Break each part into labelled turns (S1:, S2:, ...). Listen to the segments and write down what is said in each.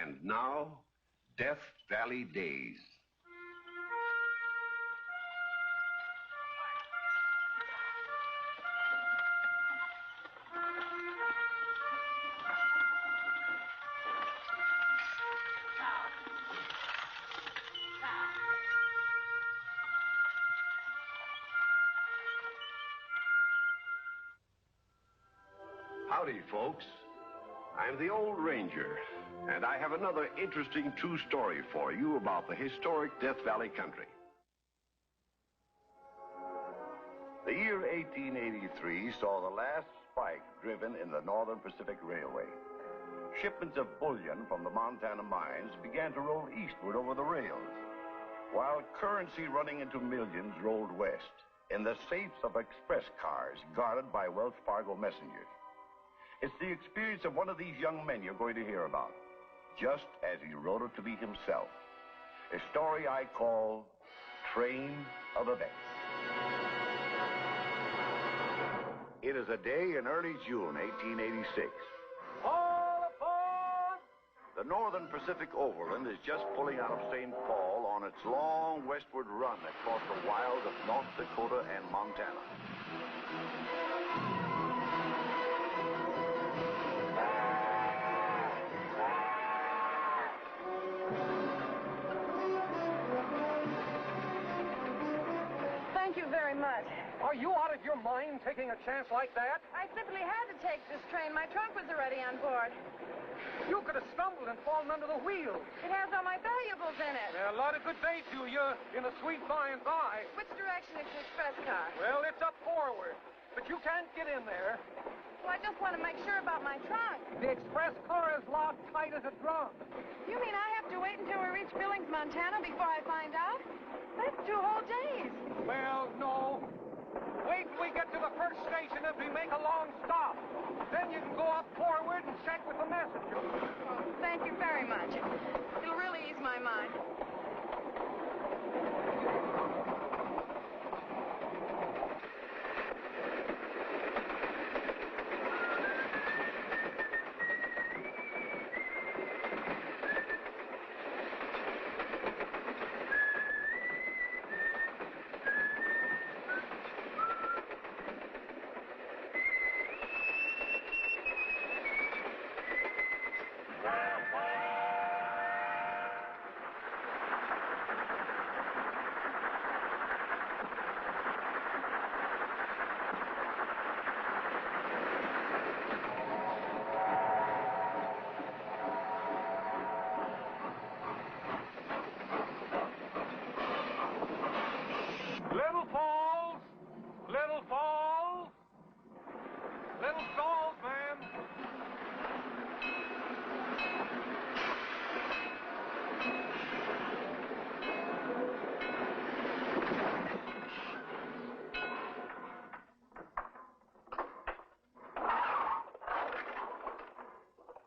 S1: And now, Death Valley Days. Howdy, folks. I'm the Old Ranger, and I have another interesting true story for you about the historic Death Valley country.
S2: The year 1883 saw the last spike driven in the Northern Pacific Railway. Shipments of bullion from the Montana mines began to roll eastward over the rails, while currency running into millions rolled west in the safes of express cars guarded by Wells Fargo messengers. It's the experience of one of these young men you're going to hear about, just as he wrote it to me himself. A story I call Train of Events. It is a day in early June, 1886.
S3: All aboard!
S2: The Northern Pacific Overland is just pulling out of St. Paul on its long westward run across the wilds of North Dakota and Montana.
S4: Thank you very much.
S3: Are you out of your mind taking a chance like that?
S4: I simply had to take this train. My trunk was already on board.
S3: You could have stumbled and fallen under the wheel.
S4: It has all my valuables in it.
S3: There are a lot of good day to you in a sweet by and by.
S4: Which direction is the express car?
S3: Well, it's up forward, but you can't get in there.
S4: Well, I just want to make sure about my trunk.
S3: The express car is locked tight as a drum.
S4: You mean I have to wait until we reach Billings, Montana before I find out? That's 2 whole days.
S3: Well, no. Wait till we get to the first station if we make a long stop. Then you can go up forward and check with the messenger.
S4: Well, thank you very much. It'll really ease my mind.
S3: Little stalls, ma'am.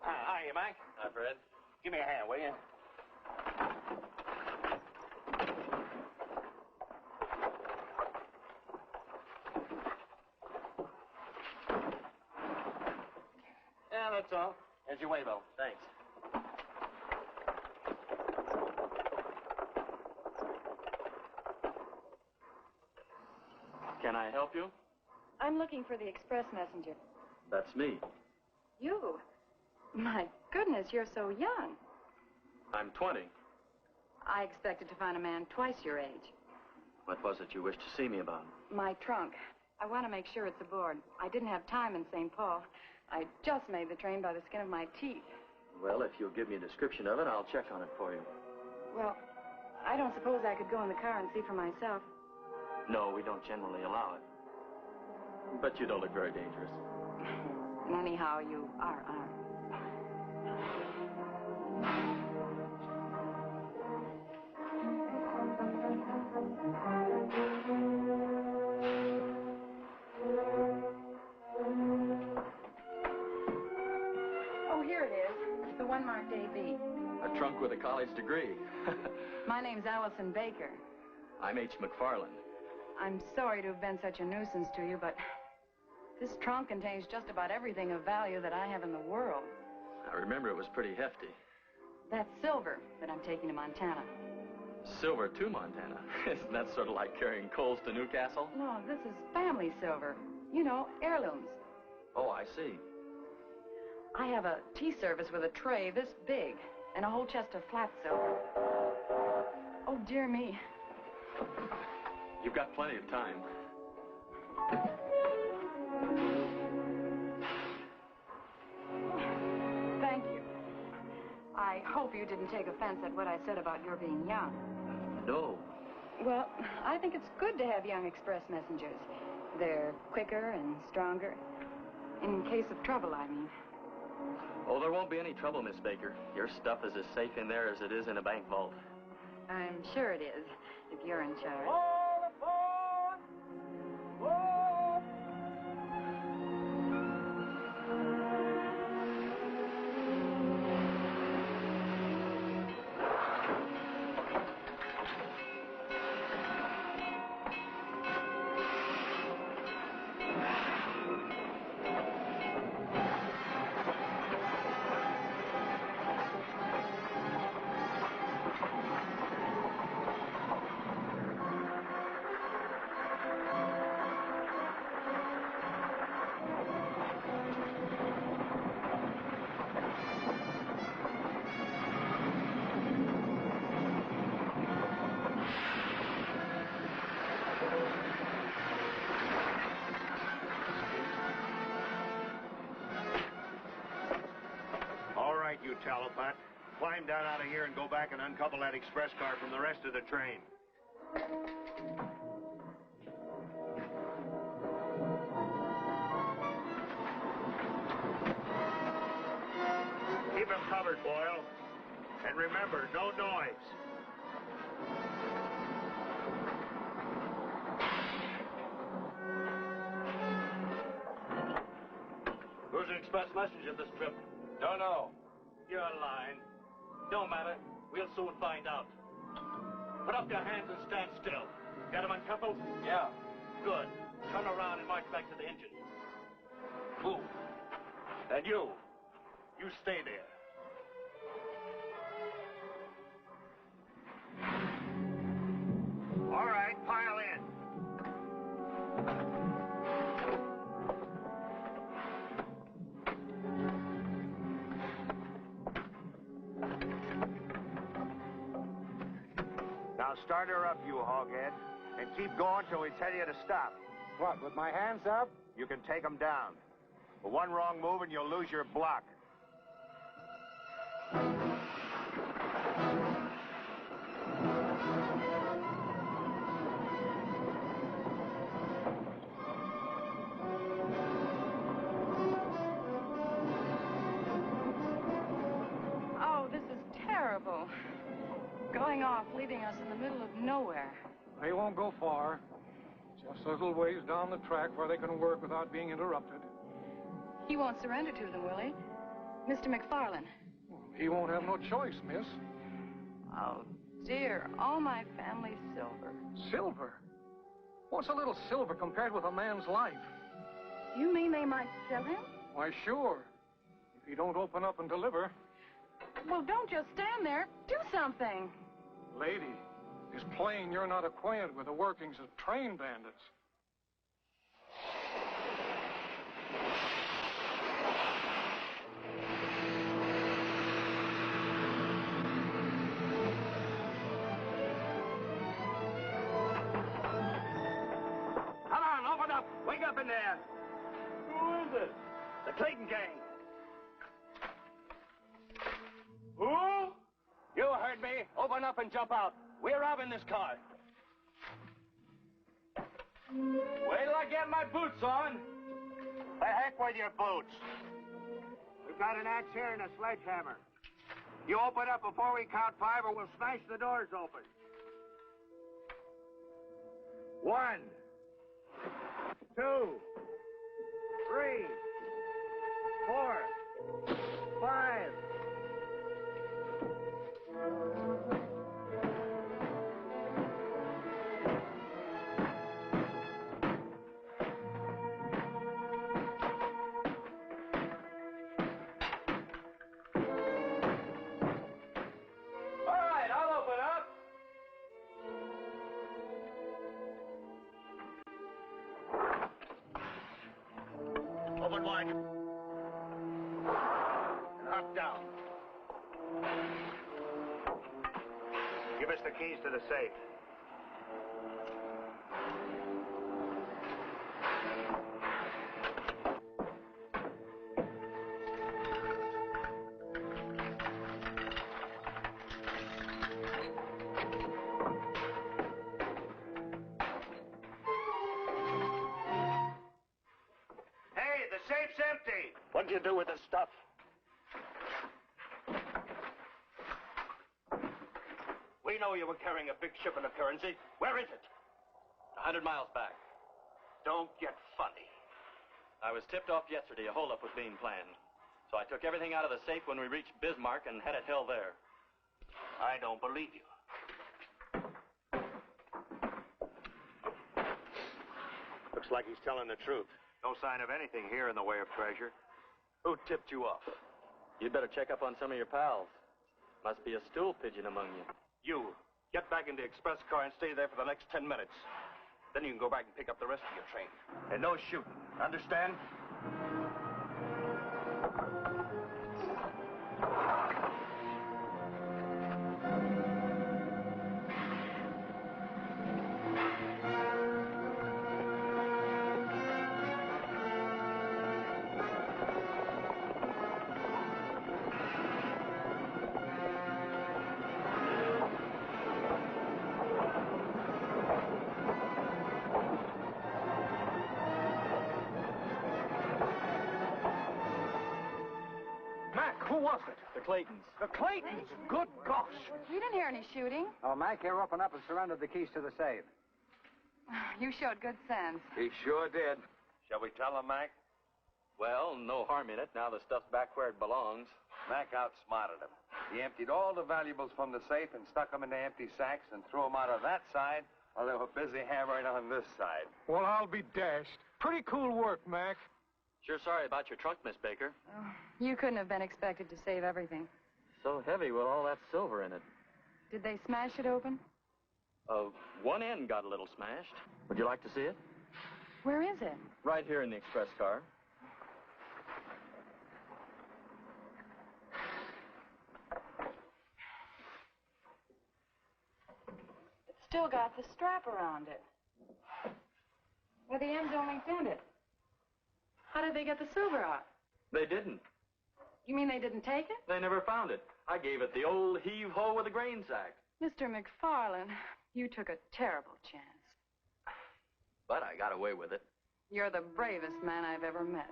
S5: Hiya, Mike.
S6: Hi, Fred.
S5: Give me a hand, will you? Yeah, that's all. Here's your waybill.
S6: Thanks. Can I help you?
S4: I'm looking for the express messenger.
S6: That's me.
S4: You? My goodness, you're so young.
S6: I'm 20.
S4: I expected to find a man twice your age.
S6: What was it you wished to see me about?
S4: My trunk. I want to make sure it's aboard. I didn't have time in St. Paul. I just made the train by the skin of my teeth.
S6: Well, if you'll give me a description of it, I'll check on it for you.
S4: Well, I don't suppose I could go in the car and see for myself.
S6: No, we don't generally allow it. But you don't look very dangerous.
S4: And anyhow, you are armed. Oh, here it is. It's the one marked A.B.
S6: A trunk with a college degree.
S4: My name's Allison Baker.
S6: I'm H. McFarland.
S4: I'm sorry to have been such a nuisance to you, but this trunk contains just about everything of value that I have in the world.
S6: I remember it was pretty hefty.
S4: That's silver that I'm taking to Montana.
S6: Silver to Montana? Isn't that sort of like carrying coals to Newcastle?
S4: No, this is family silver. You know, heirlooms.
S6: Oh, I see.
S4: I have a tea service with a tray this big and a whole chest of flat silver. Oh, dear me.
S6: You've got plenty of time.
S4: Thank you. I hope you didn't take offense at what I said about your being young.
S6: No.
S4: Well, I think it's good to have young express messengers. They're quicker and stronger. In case of trouble, I mean.
S6: Oh, there won't be any trouble, Miss Baker. Your stuff is as safe in there as it is in a bank vault.
S4: I'm sure it is, if you're in charge.
S3: All aboard! Whoa!
S7: You telepath. Climb down out of here and go back and uncouple that express car from the rest of the train. Keep him covered, Boyle. And remember, no noise.
S5: Who's the express messenger this trip?
S3: Don't know.
S5: You're lying. Don't matter. We'll soon find out. Put up your hands and stand still. Got them uncoupled?
S3: Yeah.
S5: Good. Turn around and march back to the engine.
S3: Who?
S5: And you stay there.
S7: All right, pile in. Now start her up, you hoghead, and keep going till we tell you to stop.
S3: What, with my hands up?
S7: You can take them down. But one wrong move and you'll lose your block.
S4: Oh, this is terrible. Going off, leaving us in the middle of nowhere.
S8: They won't go far. Just a little ways down the track where they can work without being interrupted.
S4: He won't surrender to them, will he? Mr. McFarlane.
S8: He won't have no choice, miss.
S4: Oh, dear. All my family's silver.
S8: Silver? What's a little silver compared with a man's life?
S4: You mean they might kill him?
S8: Why, sure. If he don't open up and deliver.
S4: Well, don't just stand there. Do something.
S8: Lady, it's plain you're not acquainted with the workings of train bandits.
S5: Come on, open up. Wake up in there. Who is it? The Clayton gang. Who? You heard me. Open up and jump out. We're robbing this car. Wait till I get my boots on.
S7: The heck with your boots. We've got an axe here and a sledgehammer. You open up before we count 5 or we'll smash the doors open. 1, 2, 3, 4, 5. like it. And hop down. Give us the keys to the safe. Hey, the safe's empty.
S5: What'd you do with the stuff?
S7: We know you were carrying a big shipment of currency. Where is it?
S6: 100 miles back.
S7: Don't get funny.
S6: I was tipped off yesterday a holdup was being planned. So I took everything out of the safe when we reached Bismarck and had it held there.
S7: I don't believe you. Looks like he's telling the truth. No sign of anything here in the way of treasure. Who tipped you off?
S6: You'd better check up on some of your pals. Must be a stool pigeon among you.
S7: You. Get back in the express car and stay there for the next 10 minutes. Then you can go back and pick up the rest of your train. And no shooting. Understand?
S3: Who was it?
S6: The Claytons.
S3: The Claytons. Good gosh.
S4: We didn't hear any shooting.
S9: Oh, Mac, here, open up and surrender the keys to the safe.
S4: You showed good sense.
S7: He sure did. Shall we tell him, Mac?
S6: Well, no harm in it. Now the stuff's back where it belongs.
S10: Mac outsmarted him. He emptied all the valuables from the safe and stuck them in the empty sacks and threw them out of that side while they were busy hammering on this side.
S3: Well, I'll be dashed. Pretty cool work, Mac.
S6: Sure sorry about your trunk, Miss Baker.
S4: Oh, you couldn't have been expected to save everything.
S6: So heavy with all that silver in it.
S4: Did they smash it open?
S6: One end got a little smashed. Would you like to see it?
S4: Where is it?
S6: Right here in the express car.
S4: It's still got the strap around it. Well, the end's only dented. How did they get the silver out?
S6: They didn't.
S4: You mean they didn't take it?
S6: They never found it. I gave it the old heave-ho with a grain sack.
S4: Mr. McFarland, you took a terrible chance.
S6: But I got away with it.
S4: You're the bravest man I've ever met.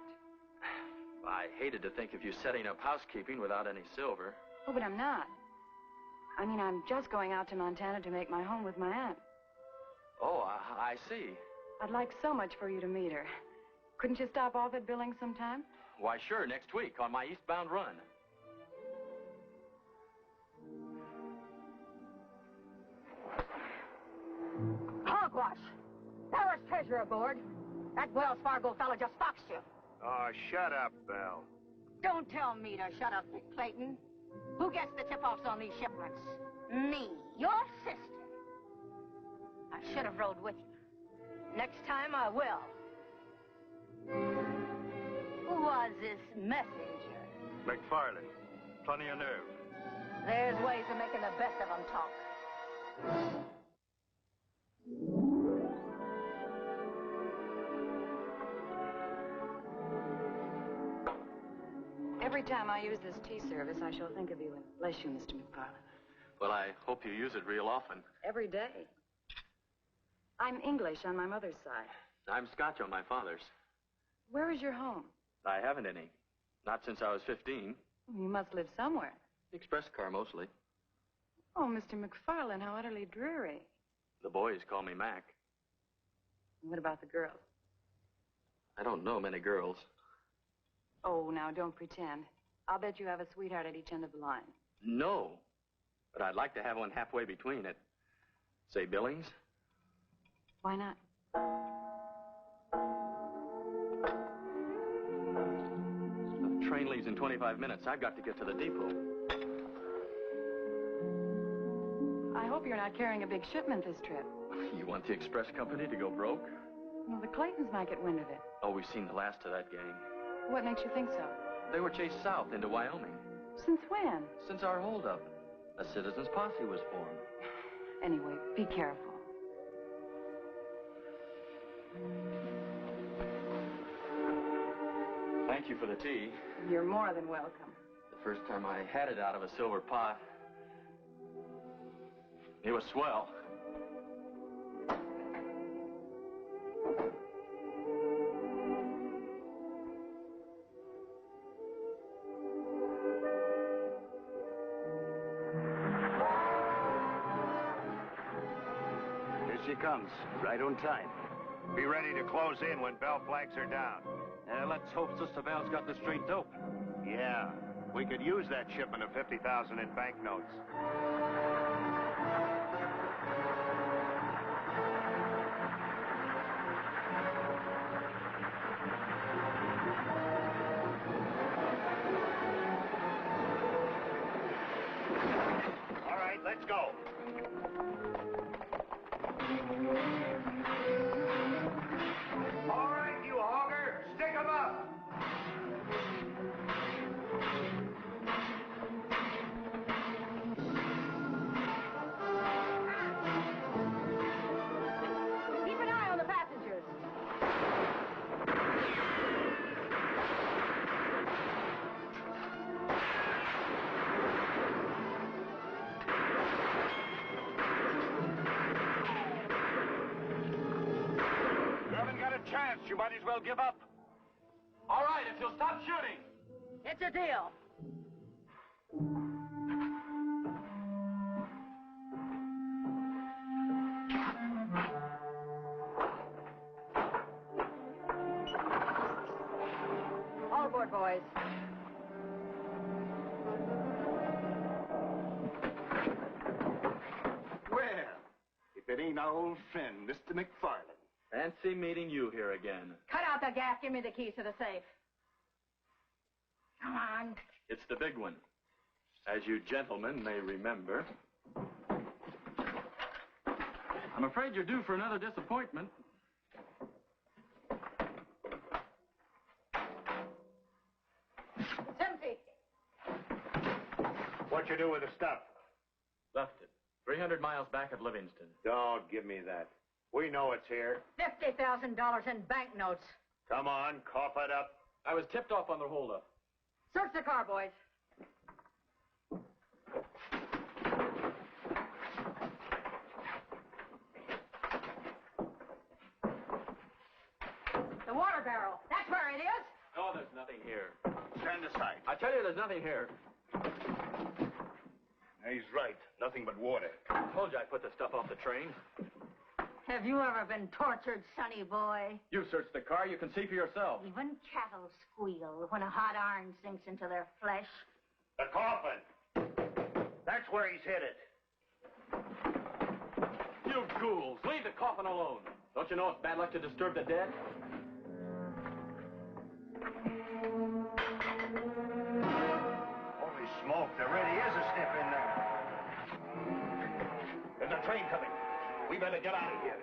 S6: I hated to think of you setting up housekeeping without any silver.
S4: Oh, but I'm not. I mean, I'm just going out to Montana to make my home with my aunt.
S6: Oh, I see.
S4: I'd like so much for you to meet her. Couldn't you stop off at Billings sometime?
S6: Why, sure, next week on my eastbound run.
S11: Hogwash! There was treasure aboard. That Wells Fargo fella just foxed you.
S7: Oh, shut up, Belle.
S11: Don't tell me to shut up, Mick Clayton. Who gets the tip-offs on these shipments? Me, your sister. I should have rode with you. Next time I will. Who was this messenger?
S7: McFarland. Plenty of nerve.
S11: There's ways of making the best of them talk.
S4: Every time I use this tea service, I shall think of you and bless you, Mr. McFarland.
S6: Well, I hope you use it real often.
S4: Every day. I'm English on my mother's side.
S6: I'm Scotch on my father's.
S4: Where is your home?
S6: I haven't any. Not since I was 15.
S4: You must live somewhere.
S6: Express car, mostly.
S4: Oh, Mr. McFarland, how utterly dreary.
S6: The boys call me Mac.
S4: What about the girls?
S6: I don't know many girls.
S4: Oh, now, don't pretend. I'll bet you have a sweetheart at each end of the line.
S6: No. But I'd like to have one halfway between it. Say, Billings?
S4: Why not?
S6: The train leaves in 25 minutes. I've got to get to the depot.
S4: I hope you're not carrying a big shipment this trip.
S6: You want the express company to go broke?
S4: Well, the Claytons might get wind of it.
S6: Oh, we've seen the last of that gang.
S4: What makes you think so?
S6: They were chased south into Wyoming.
S4: Since when?
S6: Since our holdup. A citizen's posse was formed.
S4: Anyway, be careful.
S6: Thank you for the tea.
S4: You're more than welcome.
S6: The first time I had it out of a silver pot, it was swell.
S7: Here she comes, right on time. Be ready to close in when bell flags are down.
S5: Let's hope Sister Val's got the straight dope.
S7: Yeah, we could use that shipment of 50,000 in banknotes. All right, let's go. All right, you hogger, stick 'em up.
S11: Keep an eye on the passengers.
S7: You haven't got a chance. You might as well give up.
S6: All right, if you'll stop shooting.
S11: It's a deal. All aboard, boys.
S7: Well, if it ain't our old friend, Mr. McFarland.
S6: Fancy meeting you here again.
S11: Cut out the gaff. Give me the keys to the safe. Come on.
S6: It's the big one. As you gentlemen may remember. I'm afraid you're due for another disappointment.
S11: It's empty.
S7: What'd you do with the stuff?
S6: Left it. 300 miles back of Livingston.
S7: Don't give me that. We know it's here.
S11: $50,000 in banknotes.
S7: Come on, cough it up.
S6: I was tipped off on the holdup.
S11: Search the car, boys. The water barrel. That's where it is.
S6: No, there's nothing here.
S7: Stand aside.
S6: I tell you, there's nothing here.
S7: He's right. Nothing but water.
S6: I told you I put the stuff off the train.
S11: Have you ever been tortured, sonny boy?
S6: You searched the car. You can see for yourself.
S11: Even cattle squeal when a hot iron sinks into their flesh.
S7: The coffin. That's where he's hid it.
S6: You ghouls, leave the coffin alone. Don't you know it's bad luck to disturb the dead?
S7: Holy smoke, there really is a sniff in there. There's a train coming. We better get out of here.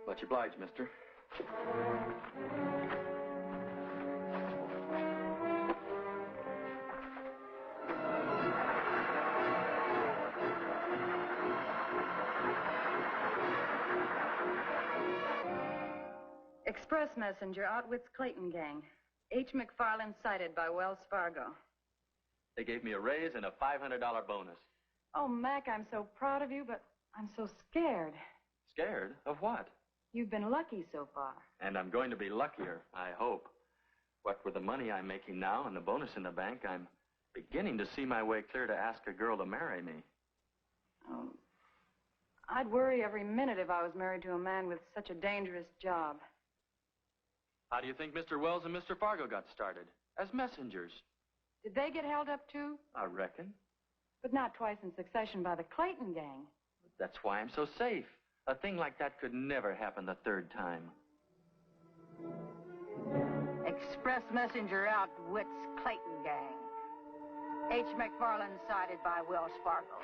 S6: Much obliged, mister.
S4: Express messenger outwits Clayton gang. H. McFarland sighted by Wells Fargo.
S6: They gave me a raise and a $500 bonus.
S4: Oh, Mac, I'm so proud of you, but I'm so scared.
S6: Scared? Of what?
S4: You've been lucky so far.
S6: And I'm going to be luckier, I hope. What with the money I'm making now and the bonus in the bank, I'm beginning to see my way clear to ask a girl to marry me.
S4: Oh, I'd worry every minute if I was married to a man with such a dangerous job.
S6: How do you think Mr. Wells and Mr. Fargo got started? As messengers.
S4: Did they get held up too?
S6: I reckon.
S4: But not twice in succession by the Clayton gang.
S6: That's why I'm so safe. A thing like that could never happen the third time.
S11: Express messenger outwits Clayton gang. H. McFarland cited by Wells Fargo.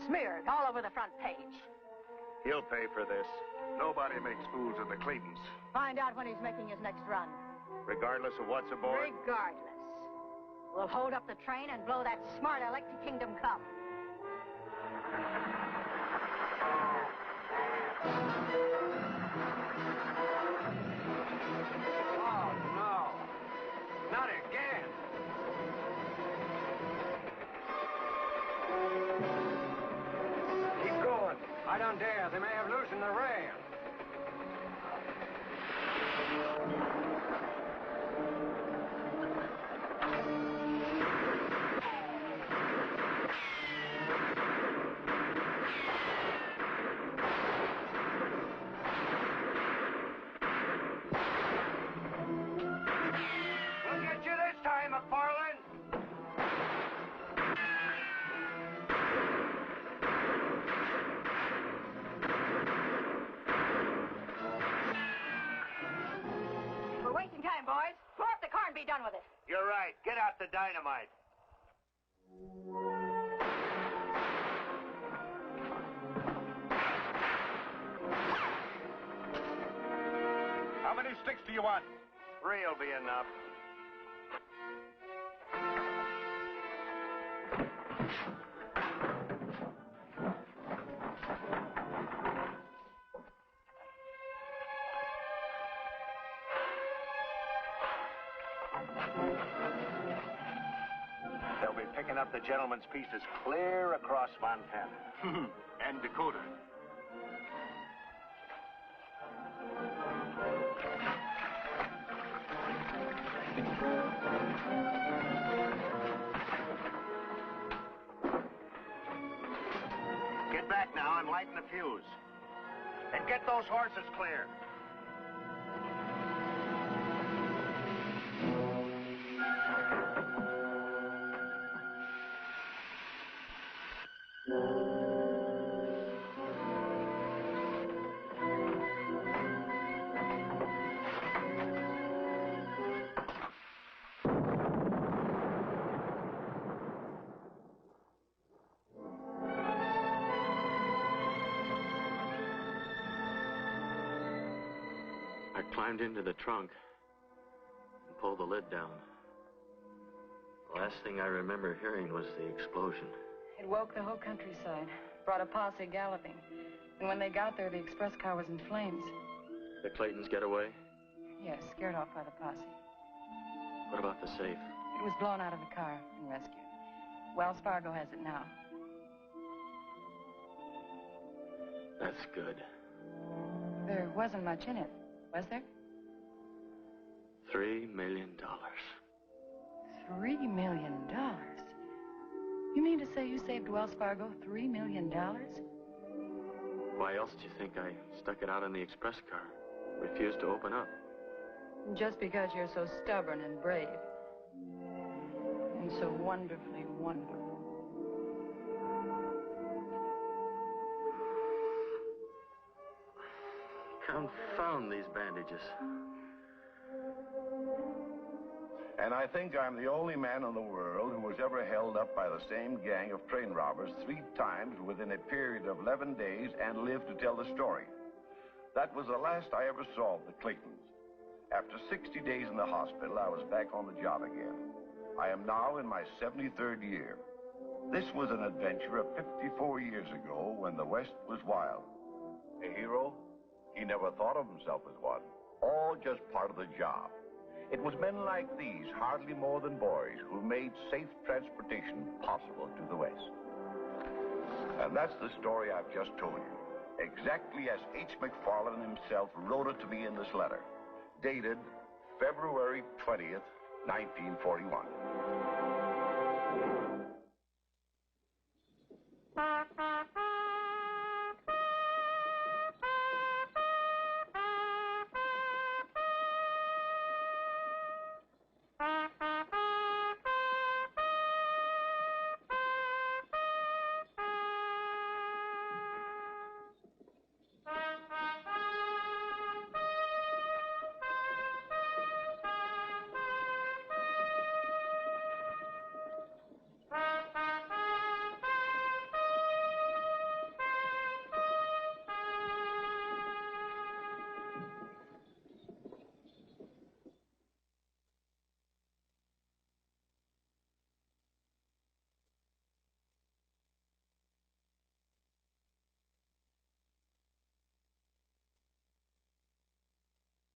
S11: Smeared all over the front page.
S2: He'll pay for this. Nobody makes fools of the Claytons.
S11: Find out when he's making his next run.
S2: Regardless of what's aboard?
S11: Regardless. We'll hold up the train and blow that smart Electric Kingdom cup.
S3: Oh, no. Not again. Keep going. I don't dare. They may have loosened the rail.
S7: We'll get you this time, McFarland.
S11: We're wasting time, boys. Blow up the car and be done with it.
S7: You're right. Get out the dynamite.
S2: How many sticks do you want?
S7: 3 will be enough.
S2: They'll be picking up the gentleman's pieces clear across Montana. And Dakota. Get back now and lighten the fuse. And get those horses clear.
S6: I climbed into the trunk and pulled the lid down. The last thing I remember hearing was the explosion.
S4: It woke the whole countryside, brought a posse galloping. And when they got there, the express car was in flames.
S6: The Claytons get away?
S4: Yes, scared off by the posse.
S6: What about the safe?
S4: It was blown out of the car and rescued. Wells Fargo has it now.
S6: That's good.
S4: There wasn't much in it, was there?
S6: $3 million.
S4: $3 million? You mean to say you saved Wells Fargo $3 million?
S6: Why else do you think I stuck it out in the express car? Refused to open up.
S4: Just because you're so stubborn and brave. And so wonderfully wonderful.
S6: Confound these bandages.
S2: And I think I'm the only man in the world who was ever held up by the same gang of train robbers 3 times within a period of 11 days and lived to tell the story. That was the last I ever saw of the Claytons. After 60 days in the hospital, I was back on the job again. I am now in my 73rd year. This was an adventure of 54 years ago when the West was wild. A hero? He never thought of himself as one. All just part of the job. It was men like these, hardly more than boys, who made safe transportation possible to the West. And that's the story I've just told you, exactly as H. McFarland himself wrote it to me in this letter, dated February 20th, 1941.